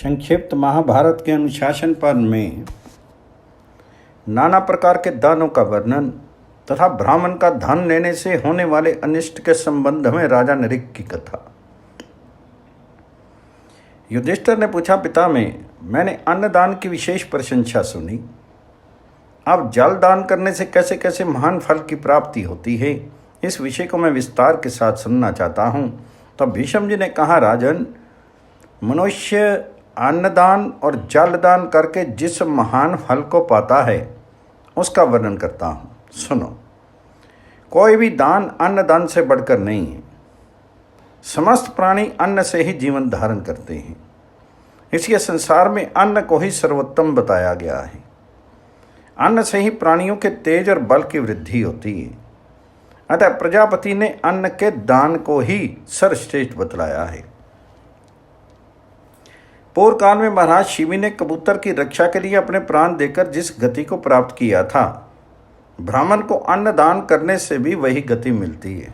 संक्षिप्त महाभारत के अनुशासन पर्व में नाना प्रकार के दानों का वर्णन तथा ब्राह्मण का धन लेने से होने वाले अनिष्ट के संबंध में राजा नृग की कथा। युधिष्ठिर ने पूछा, मैंने अन्नदान की विशेष प्रशंसा सुनी। अब जल दान करने से कैसे कैसे महान फल की प्राप्ति होती है, इस विषय को मैं विस्तार के साथ सुनना चाहता हूँ। तब भीष्म जी ने कहा, राजन, मनुष्य अन्नदान और जल दान करके जिस महान फल को पाता है उसका वर्णन करता हूँ, सुनो। कोई भी दान अन्नदान से बढ़कर नहीं है। समस्त प्राणी अन्न से ही जीवन धारण करते हैं, इसलिए संसार में अन्न को ही सर्वोत्तम बताया गया है। अन्न से ही प्राणियों के तेज और बल की वृद्धि होती है। अतः प्रजापति ने अन्न के दान को ही सर्वश्रेष्ठ बतलाया है। पूर्व काल में महाराज शिवी ने कबूतर की रक्षा के लिए अपने प्राण देकर जिस गति को प्राप्त किया था, ब्राह्मण को अन्न दान करने से भी वही गति मिलती है।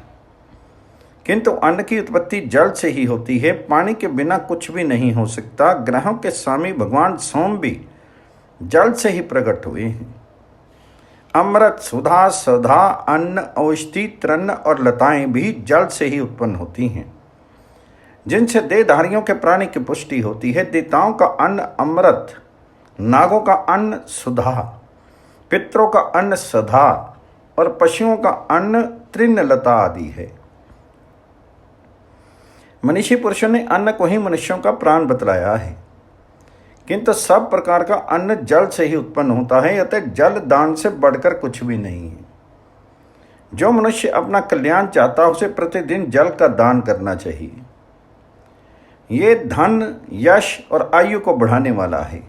किंतु अन्न की उत्पत्ति जल से ही होती है। पानी के बिना कुछ भी नहीं हो सकता। ग्रहों के स्वामी भगवान सोम भी जल से ही प्रकट हुए हैं। अमृत, सुधा, सौधा, अन्न, औषधि, तृण और लताएं भी जल से ही उत्पन्न होती हैं, जिनसे देहधारियों के प्राणी की पुष्टि होती है। देवताओं का अन्न अमृत, नागों का अन्न सुधा, पितरों का अन्न सधा और पशुओं का अन्न तृणलता आदि है। मनीषी पुरुषों ने अन्न को ही मनुष्यों का प्राण बतलाया है, किंतु सब प्रकार का अन्न जल से ही उत्पन्न होता है। अतः जल दान से बढ़कर कुछ भी नहीं है। जो मनुष्य अपना कल्याण चाहता है उसे प्रतिदिन जल का दान करना चाहिए। ये धन, यश और आयु को बढ़ाने वाला है।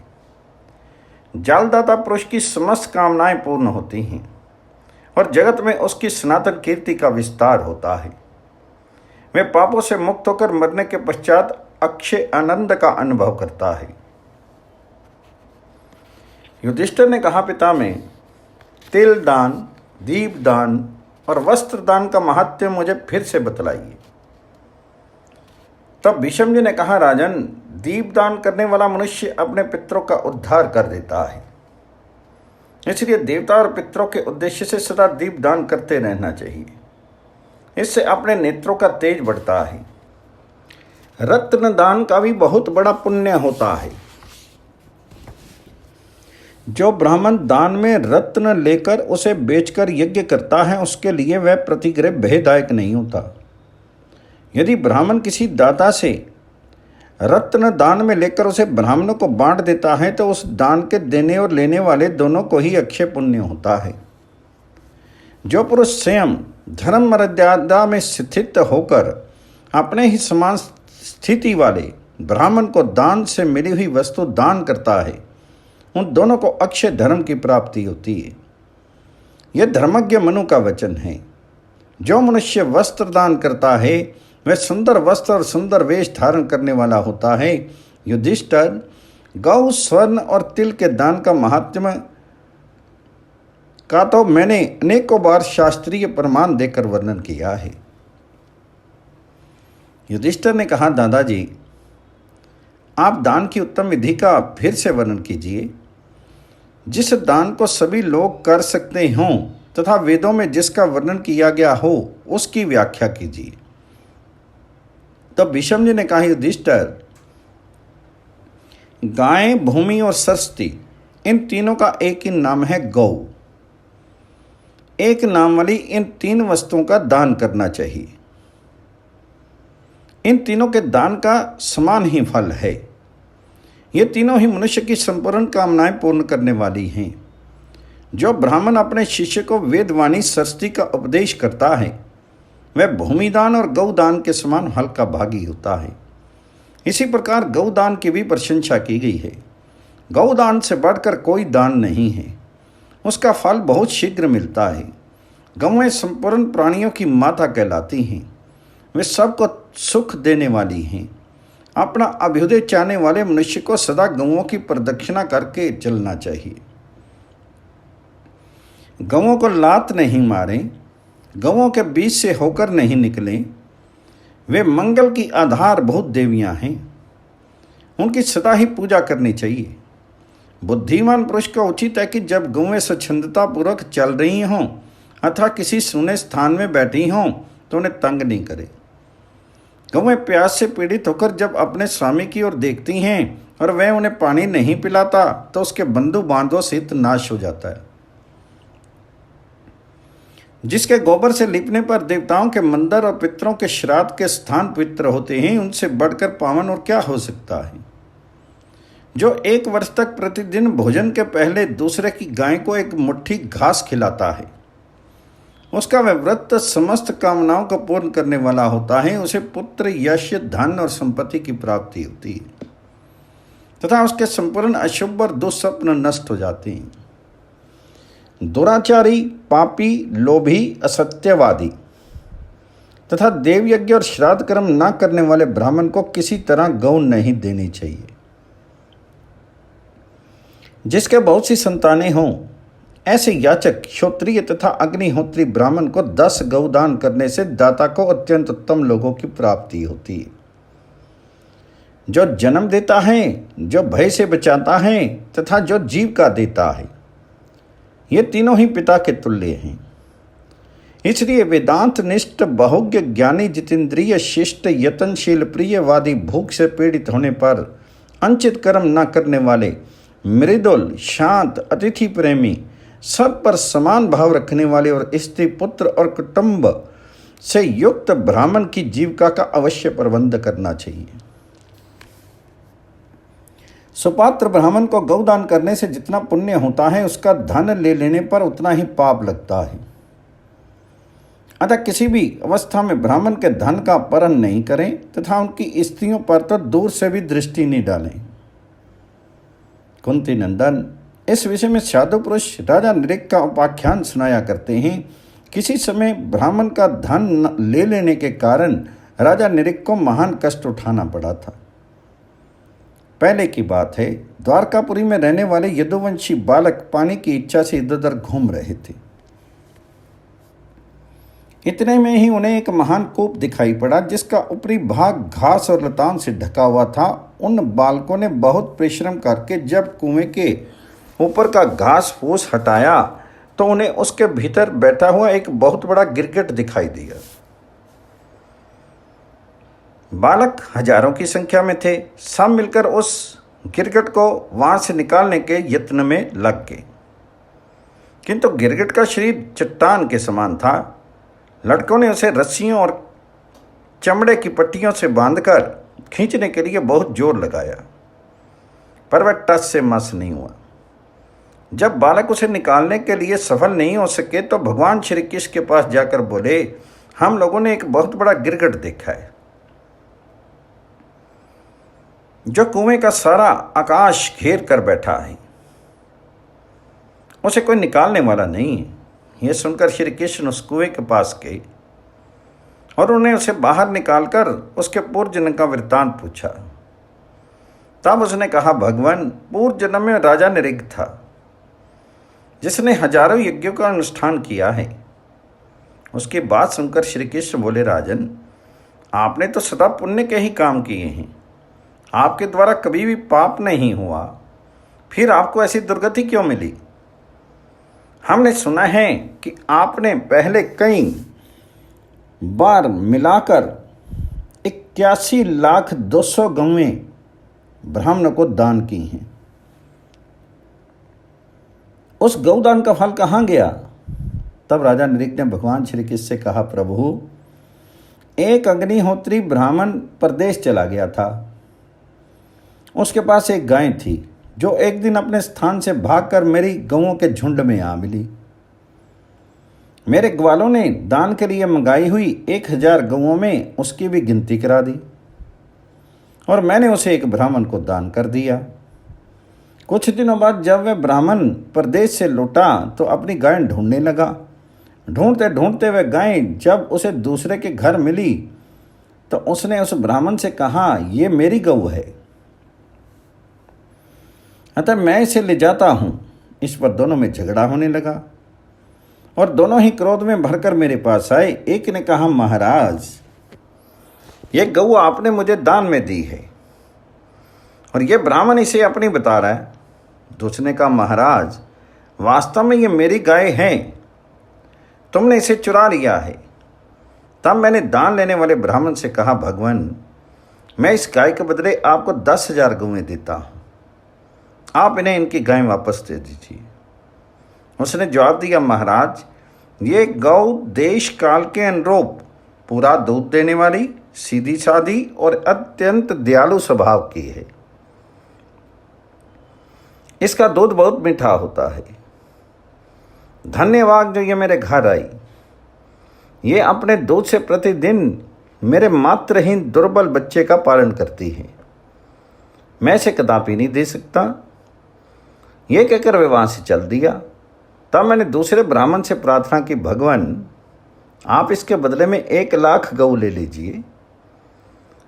जलदाता पुरुष की समस्त कामनाएं पूर्ण होती हैं और जगत में उसकी सनातन कीर्ति का विस्तार होता है। वह पापों से मुक्त होकर मरने के पश्चात अक्षय आनंद का अनुभव करता है। युधिष्ठिर ने कहा, तिल दान, दीप दान और वस्त्र दान का महत्व मुझे फिर से बतलाइए। तब भीष्म जी ने कहा, राजन, दीप दान करने वाला मनुष्य अपने पितरों का उद्धार कर देता है। इसलिए देवता और पितरों के उद्देश्य से सदा दीप दान करते रहना चाहिए। इससे अपने नेत्रों का तेज बढ़ता है। रत्न दान का भी बहुत बड़ा पुण्य होता है। जो ब्राह्मण दान में रत्न लेकर उसे बेचकर यज्ञ करता है, उसके लिए वह प्रतिग्रह भयदायक नहीं होता। यदि ब्राह्मण किसी दाता से रत्न दान में लेकर उसे ब्राह्मणों को बांट देता है तो उस दान के देने और लेने वाले दोनों को ही अक्षय पुण्य होता है। जो पुरुष स्वयं धर्म मर्यादा में स्थित होकर अपने ही समान स्थिति वाले ब्राह्मण को दान से मिली हुई वस्तु दान करता है, उन दोनों को अक्षय धर्म की प्राप्ति होती है। यह धर्मज्ञ मनु का वचन है। जो मनुष्य वस्त्र दान करता है वह सुंदर वस्त्र और सुंदर वेश धारण करने वाला होता है। युधिष्ठिर, गौ, स्वर्ण और तिल के दान का महात्म्य का तो मैंने अनेकों बार शास्त्रीय प्रमाण देकर वर्णन किया है। युधिष्ठिर ने कहा, दादाजी, आप दान की उत्तम विधि का फिर से वर्णन कीजिए। जिस दान को सभी लोग कर सकते हों तथा वेदों में जिसका वर्णन किया गया हो, उसकी व्याख्या कीजिए। तब भीष्म जी ने कहा, युधिष्ठिर, गाय, भूमि और सरस्वती, इन तीनों का एक ही नाम है गौ। एक नाम वाली इन तीन वस्तुओं का दान करना चाहिए। इन तीनों के दान का समान ही फल है। ये तीनों ही मनुष्य की संपूर्ण कामनाएं पूर्ण करने वाली हैं। जो ब्राह्मण अपने शिष्य को वेदवाणी सरस्वती का उपदेश करता है, वह भूमिदान और गौदान के समान फल का भागी होता है। इसी प्रकार गौदान की भी प्रशंसा की गई है। गौदान से बढ़कर कोई दान नहीं है। उसका फल बहुत शीघ्र मिलता है। गौएं संपूर्ण प्राणियों की माता कहलाती हैं। वे सबको सुख देने वाली हैं। अपना अभ्युदय चाहने वाले मनुष्य को सदा गौओं की प्रदक्षिणा करके चलना चाहिए। गौओं को लात नहीं मारें, गौओं के बीच से होकर नहीं निकलें। वे मंगल की आधार बहुत देवियां हैं। उनकी सदा ही पूजा करनी चाहिए। बुद्धिमान पुरुष का उचित है कि जब गौएं स्वच्छंदतापूर्वक चल रही हों अथवा किसी सुने स्थान में बैठी हों तो उन्हें तंग नहीं करे। गौएं प्यास से पीड़ित होकर जब अपने स्वामी की ओर देखती हैं और वह उन्हें पानी नहीं पिलाता तो उसके बंधु बांधवों सहित नाश हो जाता है। जिसके गोबर से लिपने पर देवताओं के मंदिर और पितरों के श्राद्ध के स्थान पवित्र होते हैं, उनसे बढ़कर पावन और क्या हो सकता है। जो 1 वर्ष तक प्रतिदिन भोजन के पहले दूसरे की गाय को एक मुट्ठी घास खिलाता है, उसका वह व्रत समस्त कामनाओं को पूर्ण करने वाला होता है। उसे पुत्र, यश, धन और संपत्ति की प्राप्ति होती है तथा उसके संपूर्ण अशुभ और दुस्वप्न नष्ट हो जाते हैं। दुराचारी, पापी, लोभी, असत्यवादी तथा देवयज्ञ और श्राद्ध कर्म न करने वाले ब्राह्मण को किसी तरह गौ नहीं देनी चाहिए। जिसके बहुत सी संतानें हों, ऐसे याचक, क्षत्रिय तथा अग्निहोत्री ब्राह्मण को 10 गौदान करने से दाता को अत्यंत उत्तम लोगों की प्राप्ति होती है। जो जन्म देता है, जो भय से बचाता है तथा जो जीविका देता है, ये तीनों ही पिता के तुल्य हैं। इसलिए वेदांत निष्ठ, बहुज्ञ, ज्ञानी, जितेंद्रिय, शिष्ट, यतनशील, प्रियवादी, भूख से पीड़ित होने पर अंचित कर्म न करने वाले, मृदुल, शांत, अतिथि प्रेमी, सब पर समान भाव रखने वाले और स्त्री, पुत्र और कुटुंब से युक्त ब्राह्मण की जीविका का अवश्य प्रबंध करना चाहिए। सुपात्र ब्राह्मण को गौदान करने से जितना पुण्य होता है, उसका धन ले लेने पर उतना ही पाप लगता है। अतः किसी भी अवस्था में ब्राह्मण के धन का अपहरण नहीं करें तथा उनकी स्त्रियों पर तो दूर से भी दृष्टि नहीं डालें। कुंती नंदन, इस विषय में साधु पुरुष राजा नृग का उपाख्यान सुनाया करते हैं। किसी समय ब्राह्मण का धन ले लेने के कारण राजा नृग को महान कष्ट उठाना पड़ा था। पहले की बात है, द्वारकापुरी में रहने वाले यदुवंशी बालक पानी की इच्छा से इधर उधर घूम रहे थे। इतने में ही उन्हें एक महान कूप दिखाई पड़ा, जिसका ऊपरी भाग घास और लताम से ढका हुआ था। उन बालकों ने बहुत परिश्रम करके जब कुएं के ऊपर का घास फूस हटाया तो उन्हें उसके भीतर बैठा हुआ एक बहुत बड़ा गिरगिट दिखाई दिया। बालक हजारों की संख्या में थे। सब मिलकर उस गिरगिट को वहां से निकालने के यत्न में लग गए, किंतु गिरगिट का शरीर चट्टान के समान था। लड़कों ने उसे रस्सियों और चमड़े की पट्टियों से बांधकर खींचने के लिए बहुत जोर लगाया, पर वह टस से मस नहीं हुआ। जब बालक उसे निकालने के लिए सफल नहीं हो सके तो भगवान श्री कृष्ण के पास जाकर बोले, हम लोगों ने एक बहुत बड़ा गिरगिट देखा है, जो कुएं का सारा आकाश घेर कर बैठा है। उसे कोई निकालने वाला नहीं है। यह सुनकर श्री कृष्ण उस कुएं के पास गए और उन्हें उसे बाहर निकालकर उसके पूर्व जन्म का वृत्तांत पूछा। तब उसने कहा, भगवान, पूर्व जन्म में राजा नृग था, जिसने हजारों यज्ञों का अनुष्ठान किया है। उसकी बात सुनकर श्री कृष्ण बोले, राजन, आपने तो सदा पुण्य के ही काम किए हैं, आपके द्वारा कभी भी पाप नहीं हुआ, फिर आपको ऐसी दुर्गति क्यों मिली? हमने सुना है कि आपने पहले कई बार मिलाकर 81,200,000 गौएं ब्राह्मण को दान की हैं। उस गौदान का फल कहाँ गया? तब राजा नृग ने भगवान श्री कृष्ण से कहा, प्रभु, एक अग्निहोत्री ब्राह्मण परदेश चला गया था। उसके पास एक गाय थी, जो एक दिन अपने स्थान से भागकर मेरी गौओं के झुंड में आ मिली। मेरे ग्वालों ने दान के लिए मंगाई हुई 1000 गौओं में उसकी भी गिनती करा दी और मैंने उसे एक ब्राह्मण को दान कर दिया। कुछ दिनों बाद जब वह ब्राह्मण प्रदेश से लौटा तो अपनी गाय ढूंढने लगा। ढूंढते ढूंढते वह गाय जब उसे दूसरे के घर मिली तो उसने उस ब्राह्मण से कहा, ये मेरी गऊ है, अतः मैं इसे ले जाता हूं। इस पर दोनों में झगड़ा होने लगा और दोनों ही क्रोध में भरकर मेरे पास आए। एक ने कहा, महाराज, यह गऊ आपने मुझे दान में दी है और ये ब्राह्मण इसे अपनी बता रहा है। तो उसने कहा, महाराज वास्तव में ये मेरी गाय है, तुमने इसे चुरा लिया है। तब मैंने दान लेने वाले ब्राह्मण से कहा, भगवान मैं इस गाय के बदले आपको 10,000 गौएं देता हूँ, आप इन्हें इनकी गाय वापस दे दीजिए। उसने जवाब दिया, महाराज ये गौ देश काल के अनुरूप पूरा दूध देने वाली, सीधी सादी और अत्यंत दयालु स्वभाव की है। इसका दूध बहुत मीठा होता है। धन्यवाद जो ये मेरे घर आई। ये अपने दूध से प्रतिदिन मेरे मात्रहीन दुर्बल बच्चे का पालन करती है। मैं इसे कदापि नहीं दे सकता। ये कहकर वे वहाँ से चल दिया। तब मैंने दूसरे ब्राह्मण से प्रार्थना की, भगवान आप इसके बदले में 1,00,000 गऊ ले लीजिए।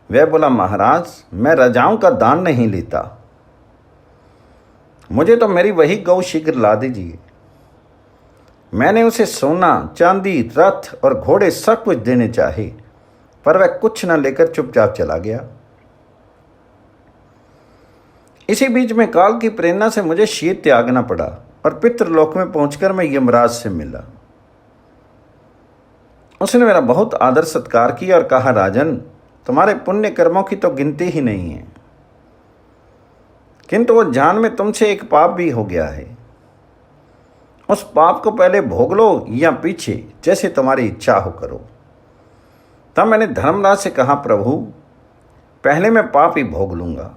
वह बोला, महाराज मैं राजाओं का दान नहीं लेता, मुझे तो मेरी वही गऊ शीघ्र ला दीजिए। मैंने उसे सोना, चांदी, रथ और घोड़े सब कुछ देने चाहे, पर वह कुछ न लेकर चुपचाप चला गया। इसी बीच में काल की प्रेरणा से मुझे शीत त्यागना पड़ा और पितृलोक में पहुंचकर मैं यमराज से मिला। उसने मेरा बहुत आदर सत्कार किया और कहा, राजन तुम्हारे पुण्य कर्मों की तो गिनती ही नहीं है, किंतु वो जान में तुमसे एक पाप भी हो गया है। उस पाप को पहले भोग लो या पीछे, जैसे तुम्हारी इच्छा हो करो। तब मैंने धर्मराज से कहा, प्रभु पहले मैं पाप ही भोग लूंगा,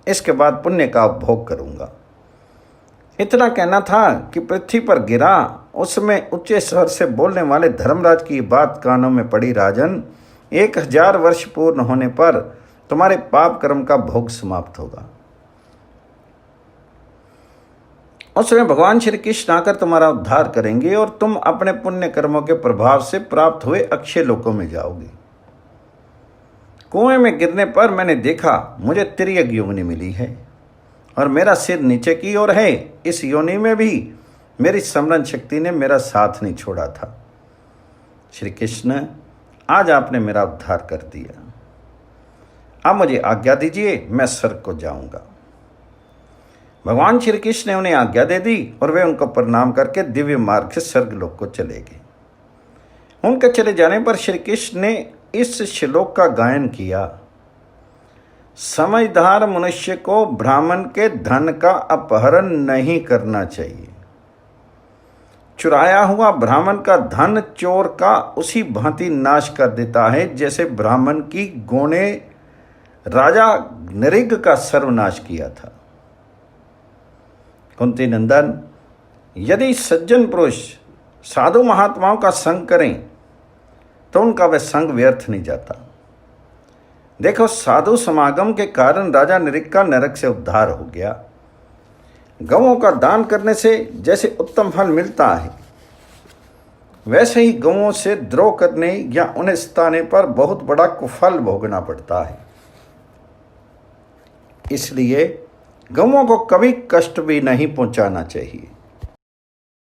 इसके बाद पुण्य का भोग करूंगा। इतना कहना था कि पृथ्वी पर गिरा। उसमें ऊंचे स्वर से बोलने वाले धर्मराज की बात कानों में पड़ी, राजन 1000 वर्ष पूर्ण होने पर तुम्हारे पाप कर्म का भोग समाप्त होगा। उसमें भगवान श्री कृष्ण आकर तुम्हारा उद्धार करेंगे और तुम अपने पुण्य कर्मों के प्रभाव से प्राप्त हुए अक्षय लोकों में जाओगे। कुएं में गिरने पर मैंने देखा मुझे तिर्यक योनि मिली है और मेरा सिर नीचे की ओर है। इस योनि में भी मेरी स्मरण शक्ति ने मेरा साथ नहीं छोड़ा था। श्री कृष्ण आज आपने मेरा उद्धार कर दिया, अब मुझे आज्ञा दीजिए, मैं स्वर्ग को जाऊंगा। भगवान श्री कृष्ण ने उन्हें आज्ञा दे दी और वे उनको प्रणाम करके दिव्य मार्ग से स्वर्गलोक को चले गए। उनके चले जाने पर श्री कृष्ण ने इस श्लोक का गायन किया, समझदार मनुष्य को ब्राह्मण के धन का अपहरण नहीं करना चाहिए। चुराया हुआ ब्राह्मण का धन चोर का उसी भांति नाश कर देता है जैसे ब्राह्मण की गौ ने राजा नृग का सर्वनाश किया था। कुंती नंदन, यदि सज्जन पुरुष साधु महात्माओं का संग करें तो उनका वह संग व्यर्थ नहीं जाता। देखो, साधु समागम के कारण राजा नृग का नरक से उद्धार हो गया। गौओं का दान करने से जैसे उत्तम फल मिलता है, वैसे ही गौओं से द्रोह करने या उन्हें सताने पर बहुत बड़ा कुफल भोगना पड़ता है। इसलिए गौओं को कभी कष्ट भी नहीं पहुंचाना चाहिए।